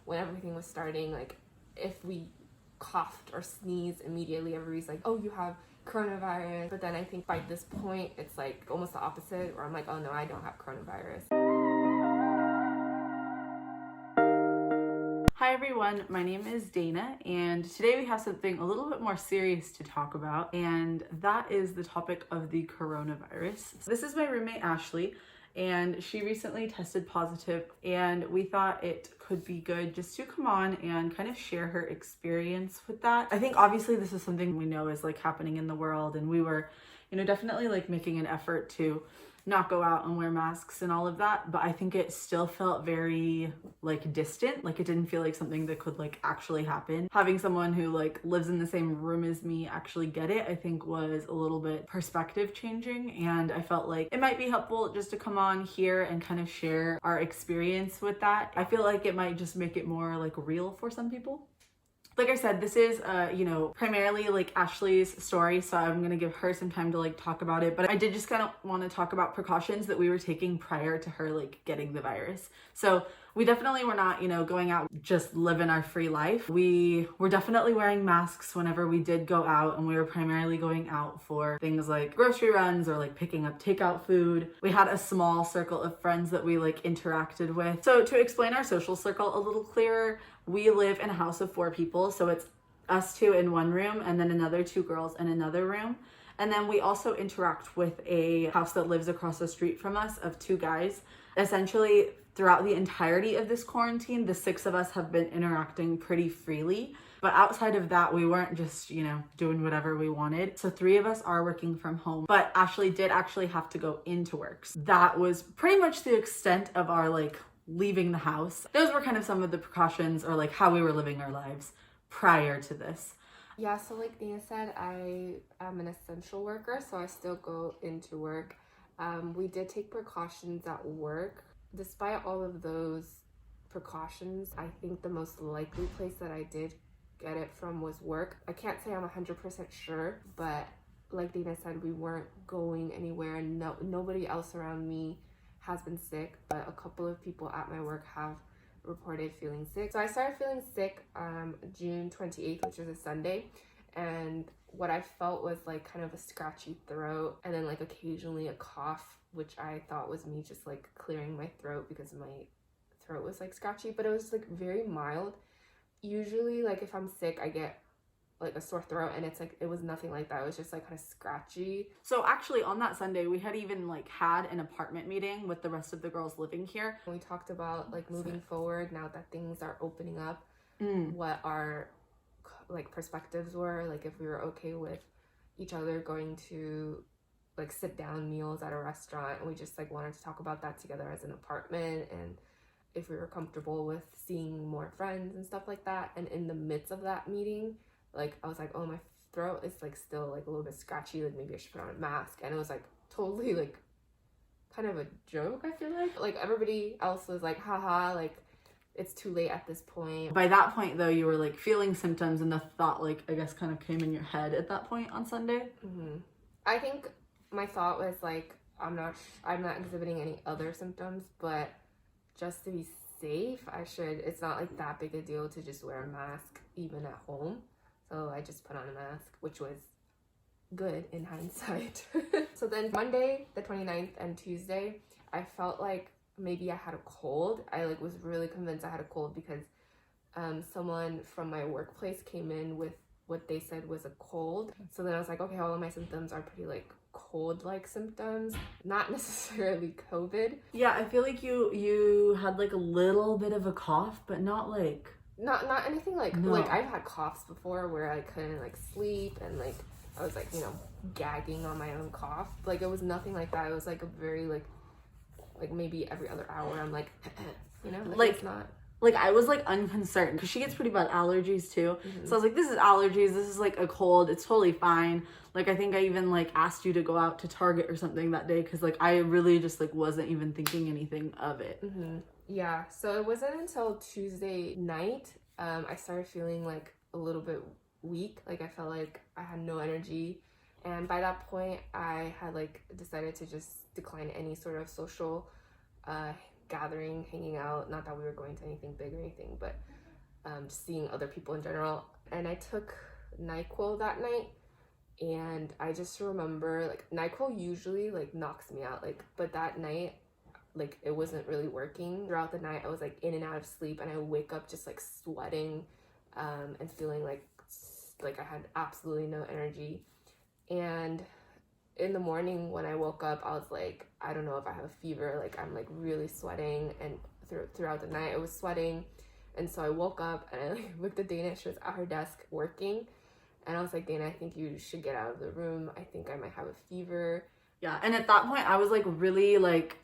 when everything was starting, like if we coughed or sneezed immediately, everybody's like, oh, you have coronavirus. But then I think by this point it's like almost the opposite, where I'm like, oh no, I don't have coronavirus. Hi everyone, my name is Dana, and today we have something a little bit more serious to talk about, and that is the topic of the coronavirus. This is my roommate Ashley, and she recently tested positive, and we thought it could be good just to come on and kind of share her experience with that. I think obviously this is something we know is like happening in the world, and we were, definitely like making an effort to not go out and wear masks and all of that, but I think it still felt very like distant. Like it didn't feel like something that could like actually happen. Having someone who like lives in the same room as me actually get it, I think was a little bit perspective changing, and I felt like it might be helpful just to come on here and kind of share our experience with that. I feel like it might just make it more like real for some people. Like I said, this is, primarily like Ashley's story, so I'm gonna give her some time to like talk about it. But I did just kind of want to talk about precautions that we were taking prior to her like getting the virus. So we definitely were not, going out just living our free life. We were definitely wearing masks whenever we did go out, and we were primarily going out for things like grocery runs or like picking up takeout food. We had a small circle of friends that we like interacted with. So to explain our social circle a little clearer, we live in a house of 4 people. So it's us 2 in one room and then another 2 girls in another room. And then we also interact with a house that lives across the street from us of 2 guys. Essentially, throughout the entirety of this quarantine, the 6 of us have been interacting pretty freely. But outside of that, we weren't just, doing whatever we wanted. So 3 of us are working from home, but Ashley did actually have to go into work. So that was pretty much the extent of our like leaving the house. Those were kind of some of the precautions, or like how we were living our lives prior to this. Yeah, so like Dana said, I am an essential worker, so I still go into work. We did take precautions at work. Despite all of those precautions, I think the most likely place that I did get it from was work. I can't say I'm 100% sure, but like Dana said, we weren't going anywhere, and nobody else around me has been sick, but a couple of people at my work have reported feeling sick. So I started feeling sick June 28th, which is a Sunday, and what I felt was like kind of a scratchy throat, and then like occasionally a cough, which I thought was me just like clearing my throat because my throat was like scratchy, but it was like very mild. Usually like if I'm sick, I get like a sore throat, and it's like it was nothing like that. It was just like kind of scratchy. So actually on that Sunday, we had even like had an apartment meeting with the rest of the girls living here. We talked about like moving forward now that things are opening up, what our like perspectives were, like if we were okay with each other going to like sit down meals at a restaurant, and we just like wanted to talk about that together as an apartment, and if we were comfortable with seeing more friends and stuff like that. And in the midst of that meeting, like I was like, oh, my throat is like still like a little bit scratchy, like maybe I should put on a mask. And it was like totally like kind of a joke, I feel like everybody else was like, haha, like it's too late at this point. By that point though, you were like feeling symptoms, and the thought like I guess kind of came in your head at that point on Sunday. I think my thought was like, I'm not exhibiting any other symptoms, but just to be safe, it's not like that big a deal to just wear a mask even at home. So I just put on a mask, which was good in hindsight. So then Monday, the 29th, and Tuesday, I felt like maybe I had a cold. I like was really convinced I had a cold because someone from my workplace came in with what they said was a cold. So then I was like, okay, all of my symptoms are pretty like cold-like symptoms, not necessarily COVID. Yeah, I feel like you had like a little bit of a cough, but not like not anything like like I've had coughs before where I couldn't like sleep, and like I was like gagging on my own cough. Like it was nothing like that. It was like a very like maybe every other hour I'm like like it's not like I was like unconcerned because she gets pretty bad allergies too. So I was like, this is allergies, this is like a cold, it's totally fine. Like I think I even like asked you to go out to Target or something that day because like I really just like wasn't even thinking anything of it. Yeah, so it wasn't until Tuesday night I started feeling like a little bit weak. Like I felt like I had no energy, and by that point I had like decided to just decline any sort of social gathering, hanging out. Not that we were going to anything big or anything, but just seeing other people in general. And I took NyQuil that night, and I just remember, like, NyQuil usually, like, knocks me out, like, but that night, like, it wasn't really working. Throughout the night, I was, like, in and out of sleep, and I wake up just, like, sweating, and feeling like I had absolutely no energy. And in the morning when I woke up, I was like, I don't know if I have a fever, like, I'm, like, really sweating, and throughout the night I was sweating. And so I woke up and I, like, looked at Dana. She was at her desk working, and I was like, Dana, I think you should get out of the room. I think I might have a fever. Yeah, and at that point I was like really like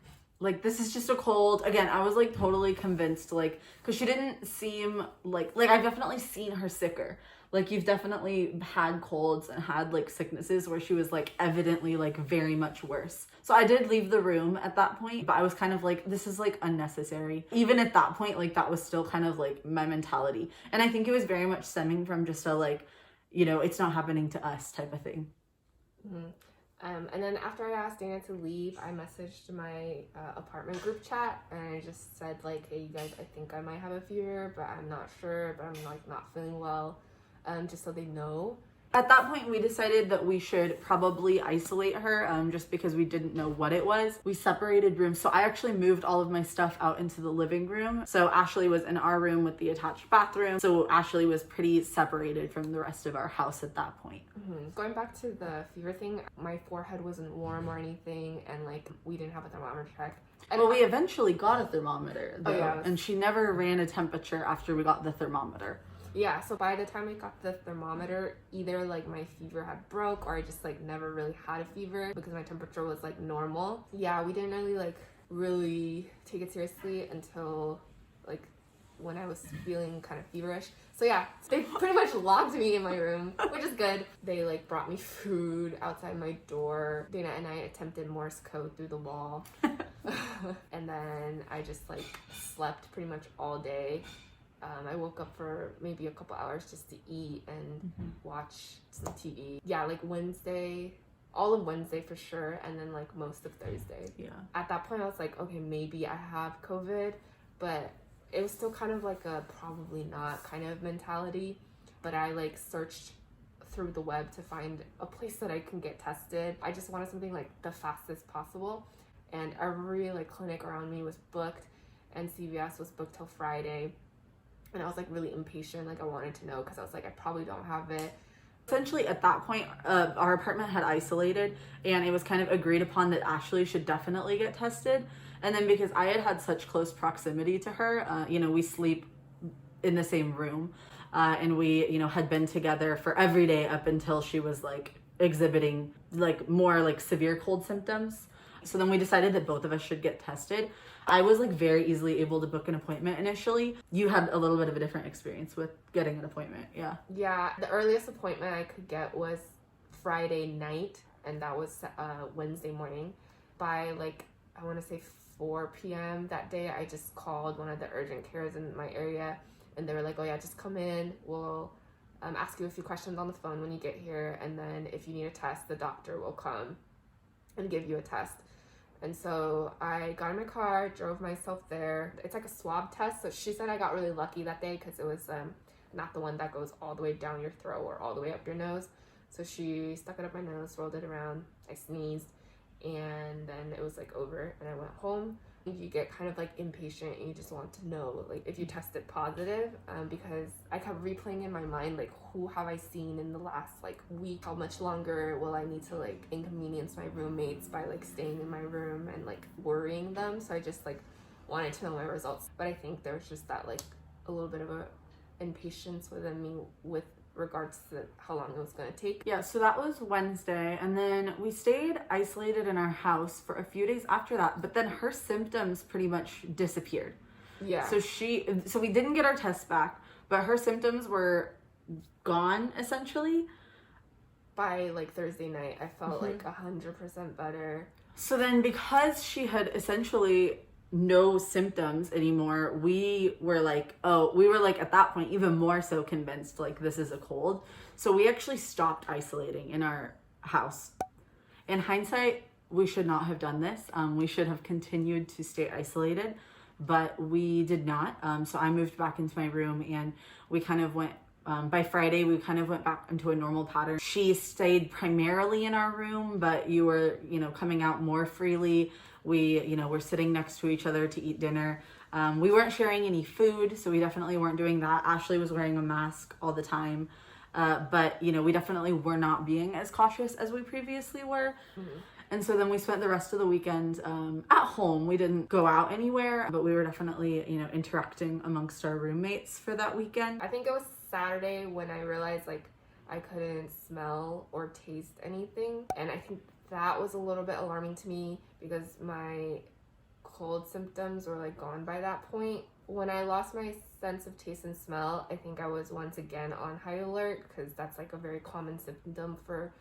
this is just a cold. Again, I was like totally convinced, like, because she didn't seem like I've definitely seen her sicker. Like, you've definitely had colds and had like sicknesses where she was like evidently like very much worse. So I did leave the room at that point, but I was kind of like, this is like unnecessary. Even at that point, like, that was still kind of like my mentality. And I think it was very much stemming from just a like, you know, it's not happening to us type of thing. Mm-hmm. And then after I asked Dana to leave, I messaged my apartment group chat, and I just said, like, hey, you guys, I think I might have a fever, but I'm not sure, but I'm, like, not feeling well, just so they know. At that point, we decided that we should probably isolate her, just because we didn't know what it was. We separated rooms. So I actually moved all of my stuff out into the living room. So Ashley was in our room with the attached bathroom. So Ashley was pretty separated from the rest of our house at that point. Mm-hmm. Going back to the fever thing, my forehead wasn't warm or anything, and, like, we didn't have a thermometer check. And well, we eventually got a thermometer, though, and she never ran a temperature after we got the thermometer. Yeah, so by the time I got the thermometer, either, like, my fever had broke, or I just, like, never really had a fever because my temperature was, like, normal. Yeah, we didn't really take it seriously until, like, when I was feeling kind of feverish. So yeah, they pretty much locked me in my room, which is good. They, like, brought me food outside my door. Dana and I attempted Morse code through the wall. And then I just, like, slept pretty much all day. I woke up for maybe a couple hours just to eat and watch some TV. Yeah, like all of Wednesday for sure, and then, like, most of Thursday. Yeah. At that point, I was like, okay, maybe I have COVID, but it was still kind of like a probably not kind of mentality. But I, like, searched through the web to find a place that I can get tested. I just wanted something, like, the fastest possible, and every, like, clinic around me was booked, and CVS was booked till Friday. And I was, like, really impatient. Like, I wanted to know because I was like, I probably don't have it. Essentially, at that point, our apartment had isolated, and it was kind of agreed upon that Ashley should definitely get tested. And then because I had such close proximity to her, you know, we sleep in the same room, and we, you know, had been together for every day up until she was, like, exhibiting, like, more, like, severe cold symptoms. So then we decided that both of us should get tested. I was, like, very easily able to book an appointment initially. You had a little bit of a different experience with getting an appointment, yeah. Yeah, the earliest appointment I could get was Friday night, and that was Wednesday morning. By, like, I want to say 4 p.m. that day, I just called one of the urgent cares in my area, and they were like, oh yeah, just come in. We'll ask you a few questions on the phone when you get here, and then if you need a test, the doctor will come and give you a test. And so I got in my car, drove myself there. It's like a swab test. So she said I got really lucky that day because it was not the one that goes all the way down your throat or all the way up your nose. So she stuck it up my nose, rolled it around. I sneezed, and then it was, like, over, and I went home. You get kind of, like, impatient, and you just want to know, like, if you tested positive, because I kept replaying in my mind, like, who have I seen in the last, like, week? How much longer will I need to, like, inconvenience my roommates by, like, staying in my room and, like, worrying them? So I just, like, wanted to know my results. But I think there was just that, like, a little bit of a impatience within me with regards to how long it was going to take. Yeah, so that was Wednesday, and then we stayed isolated in our house for a few days after that, but then her symptoms pretty much disappeared. Yeah. So we didn't get our tests back, but her symptoms were gone, essentially. By, like, Thursday night, I felt like 100% better. So then, because she had essentially no symptoms anymore, we were like at that point even more so convinced, like, this is a cold. So we actually stopped isolating in our house. In hindsight, we should not have done this. We should have continued to stay isolated, but we did not. So I moved back into my room, and we kind of went, by Friday, we kind of went back into a normal pattern. She stayed primarily in our room, but you were, coming out more freely. We, were sitting next to each other to eat dinner. We weren't sharing any food, so we definitely weren't doing that. Ashley was wearing a mask all the time. But, we definitely were not being as cautious as we previously were. Mm-hmm. And so then we spent the rest of the weekend at home. We didn't go out anywhere, but we were definitely, interacting amongst our roommates for that weekend. I think it was Saturday when I realized like I couldn't smell or taste anything. And I think that was a little bit alarming to me because my cold symptoms were like gone by that point. When I lost my sense of taste and smell, I think I was once again on high alert because that's like a very common symptom for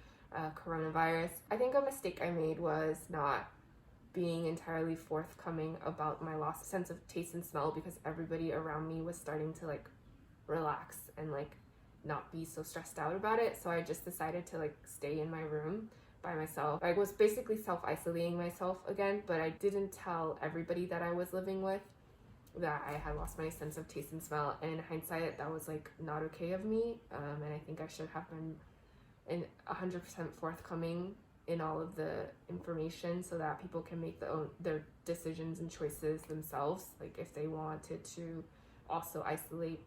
coronavirus. I think a mistake I made was not being entirely forthcoming about my lost sense of taste and smell because everybody around me was starting to like relax and like not be so stressed out about it. So I just decided to like stay in my room by myself. I was basically self-isolating myself again, but I didn't tell everybody that I was living with that I had lost my sense of taste and smell. And in hindsight, that was like not okay of me. And I think I should have been 100% forthcoming in all of the information so that people can make their decisions and choices themselves, like if they wanted to also isolate,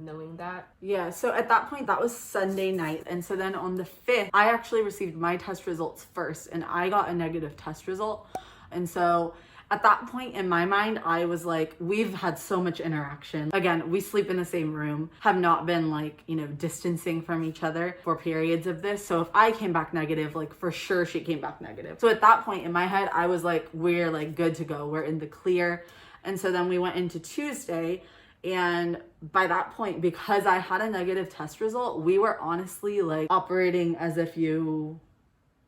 knowing that. Yeah, so at that point, that was Sunday night. And so then on the 5th, I actually received my test results first, and I got a negative test result. And so at that point in my mind, I was like, we've had so much interaction. Again, we sleep in the same room, have not been like, distancing from each other for periods of this. So if I came back negative, like for sure she came back negative. So at that point in my head, I was like, we're like good to go. We're in the clear. And so then we went into Tuesday. And by that point, because I had a negative test result, we were honestly like operating as if you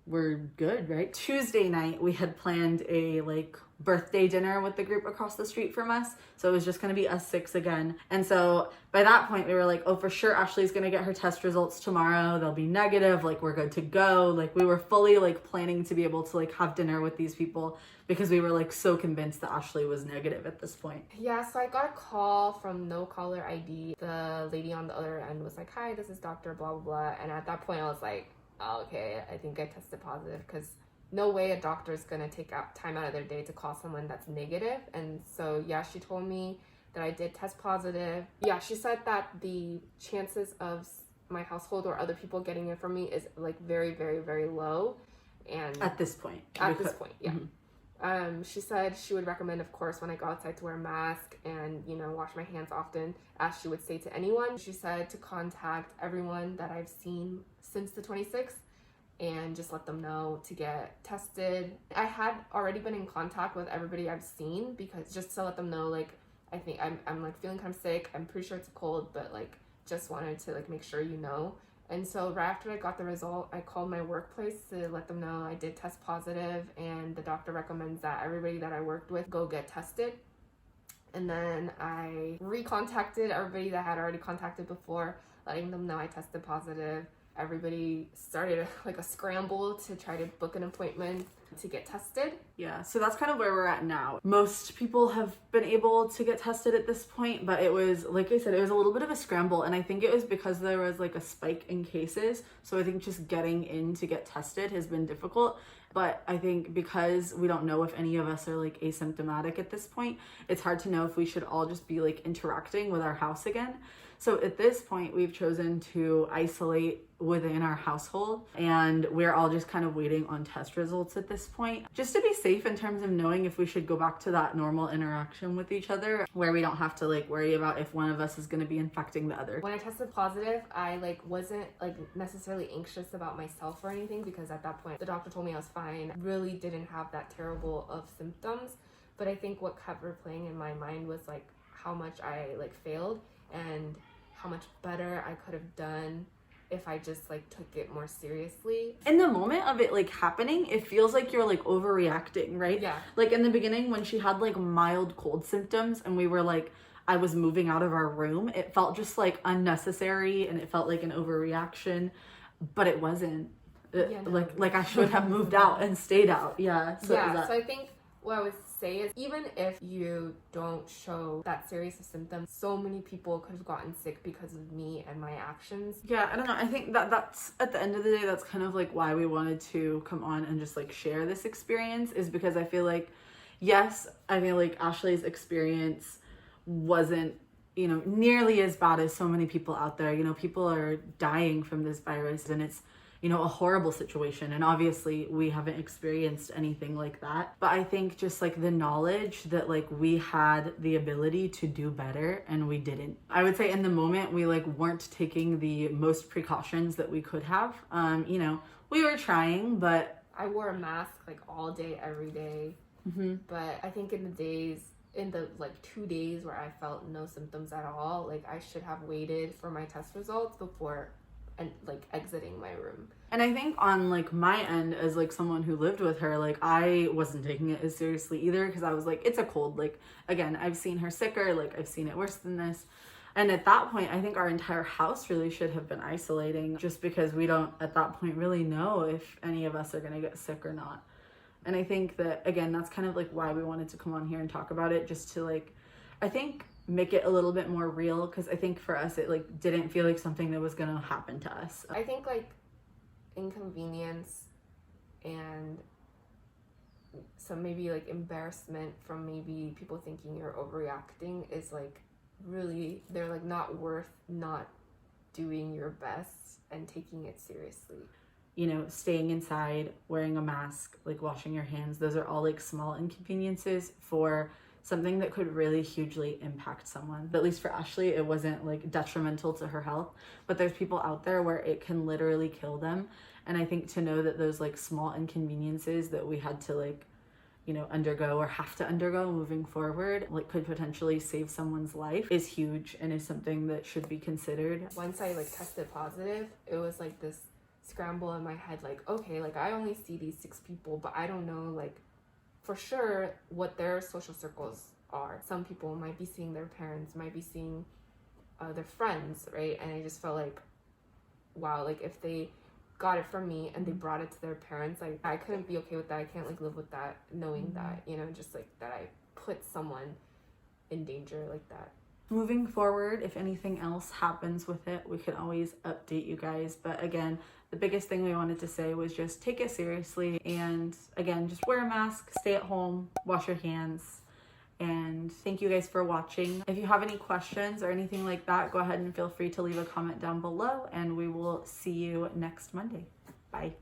were good, right? Tuesday night, we had planned a like birthday dinner with the group across the street from us. So it was just going to be us 6 again. And so by that point, we were like, oh, for sure, Ashley's going to get her test results tomorrow. They'll be negative. Like, we're good to go. Like, we were fully like planning to be able to like have dinner with these people because we were like so convinced that Ashley was negative at this point. Yeah, so I got a call from no caller ID. The lady on the other end was like, hi, this is Dr. blah, blah, blah. And at that point, I was like, oh, okay, I think I tested positive because no way a doctor is going to take out time out of their day to call someone that's negative. And so, yeah, she told me that I did test positive. Yeah, she said that the chances of my household or other people getting it from me is like very, very, very low. And at this point. Yeah. Mm-hmm. She said she would recommend, of course, when I go outside to wear a mask and, wash my hands often, as she would say to anyone. She said to contact everyone that I've seen since the 26th and just let them know to get tested. I had already been in contact with everybody I've seen because just to let them know, like, I think I'm like feeling kind of sick. I'm pretty sure it's a cold, but like just wanted to like make sure And so right after I got the result, I called my workplace to let them know I did test positive and the doctor recommends that everybody that I worked with go get tested. And then I recontacted everybody that I had already contacted before, letting them know I tested positive. Everybody started like a scramble to try to book an appointment to get tested. Yeah, so that's kind of where we're at now. Most people have been able to get tested at this point, but it was, like I said, it was a little bit of a scramble, and I think it was because there was like a spike in cases. So I think just getting in to get tested has been difficult. But I think because we don't know if any of us are like asymptomatic at this point, it's hard to know if we should all just be like interacting with our house again. So at this point, we've chosen to isolate within our household, and we're all just kind of waiting on test results at this point, just to be safe in terms of knowing if we should go back to that normal interaction with each other where we don't have to like worry about if one of us is going to be infecting the other. When I tested positive, I like wasn't like necessarily anxious about myself or anything because at that point the doctor told me I was fine. Really didn't have that terrible of symptoms, but I think what kept replaying in my mind was like how much I like failed and how much better I could have done if I just like took it more seriously. In the moment of it like happening, it feels like you're like overreacting, right? Yeah. Like in the beginning when she had like mild cold symptoms and we were like, I was moving out of our room, it felt just like unnecessary and it felt like an overreaction, but it wasn't. Like I should have moved out and stayed out. Yeah. So I think what I was say is, even if you don't show that serious of symptoms, so many people could have gotten sick because of me and my actions. Yeah, I don't know. I think that's at the end of the day, that's kind of like why we wanted to come on and just like share this experience, is because I feel like, yes, I feel like Ashley's experience wasn't, you know, nearly as bad as so many people out there. You know, people are dying from this virus, and it's, you know, a horrible situation. And obviously we haven't experienced anything like that. But I think just like the knowledge that like we had the ability to do better and we didn't. I would say in the moment we like weren't taking the most precautions that we could have. You know, we were trying, but I wore a mask like all day, every day. But I think in the like 2 days where I felt no symptoms at all, like I should have waited for my test results before and like exiting my room. And I think on like my end, as like someone who lived with her, like I wasn't taking it as seriously either, because I was like, it's a cold. Like, again, I've seen her sicker, like I've seen it worse than this. And at that point, I think our entire house really should have been isolating, just because we don't at that point really know if any of us are going to get sick or not. And I think that, again, that's kind of like why we wanted to come on here and talk about it, just to like, I think, make it a little bit more real, because I think for us it like didn't feel like something that was gonna happen to us. I think like inconvenience and some maybe like embarrassment from maybe people thinking you're overreacting is like really, they're like not worth not doing your best and taking it seriously. You know, staying inside, wearing a mask, like washing your hands, those are all like small inconveniences for something that could really hugely impact someone. But at least for Ashley, it wasn't like detrimental to her health, but there's people out there where it can literally kill them. And I think to know that those like small inconveniences that we had to like, you know, undergo or have to undergo moving forward, like could potentially save someone's life, is huge and is something that should be considered. Once I like tested positive, it was like this scramble in my head, like, okay, like I only see these 6 people, but I don't know like for sure what their social circles are. Some people might be seeing their parents, might be seeing their friends, right? And I just felt like, wow, like if they got it from me and they brought it to their parents, like I couldn't be okay with that. I can't like live with that, knowing that, you know, just like that I put someone in danger like that. Moving forward, if anything else happens with it, we can always update you guys. But again, the biggest thing we wanted to say was just take it seriously. And again, just wear a mask, stay at home, wash your hands. And thank you guys for watching. If you have any questions or anything like that, go ahead and feel free to leave a comment down below, and we will see you next Monday. Bye.